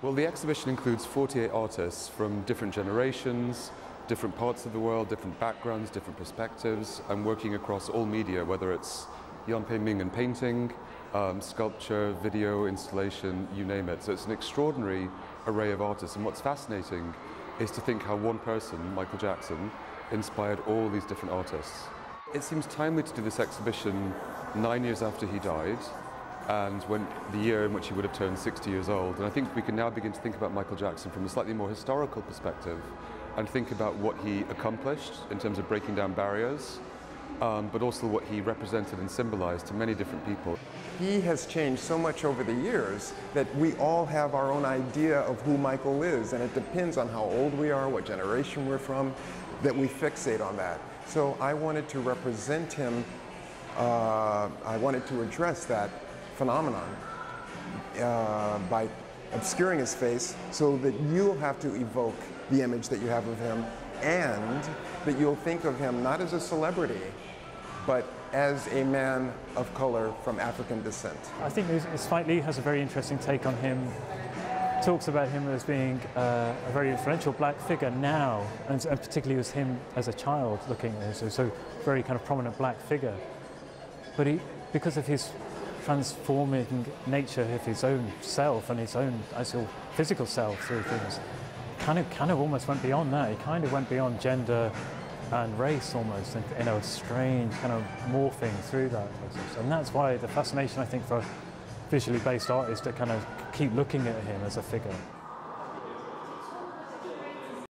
Well, the exhibition includes 48 artists from different generations, different parts of the world, different backgrounds, different perspectives, and working across all media, whether it's Yan Pei Ming and painting, sculpture, video, installation, you name it. So it's an extraordinary array of artists, and what's fascinating is to think how one person, Michael Jackson, inspired all these different artists. It seems timely to do this exhibition 9 years after he died, and when the year in which he would have turned 60 years old. And I think we can now begin to think about Michael Jackson from a slightly more historical perspective and think about what he accomplished in terms of breaking down barriers, but also what he represented and symbolized to many different people. He has changed so much over the years that we all have our own idea of who Michael is, and it depends on how old we are, what generation we're from, that we fixate on that. So I wanted to represent him, I wanted to address that phenomenon by obscuring his face so that you'll have to evoke the image that you have of him, and that you'll think of him not as a celebrity, but as a man of color from African descent. I think Spike Lee has a very interesting take on him. Talks about him as being a very influential black figure now, and particularly as him as a child looking as a so very kind of prominent black figure. But because of his transforming nature of his own self and his own actual physical self through things, kind of almost went beyond that. He kind of went beyond gender and race almost, and in a strange kind of morphing through that process. And that's why the fascination, I think, for visually based artists to kind of keep looking at him as a figure.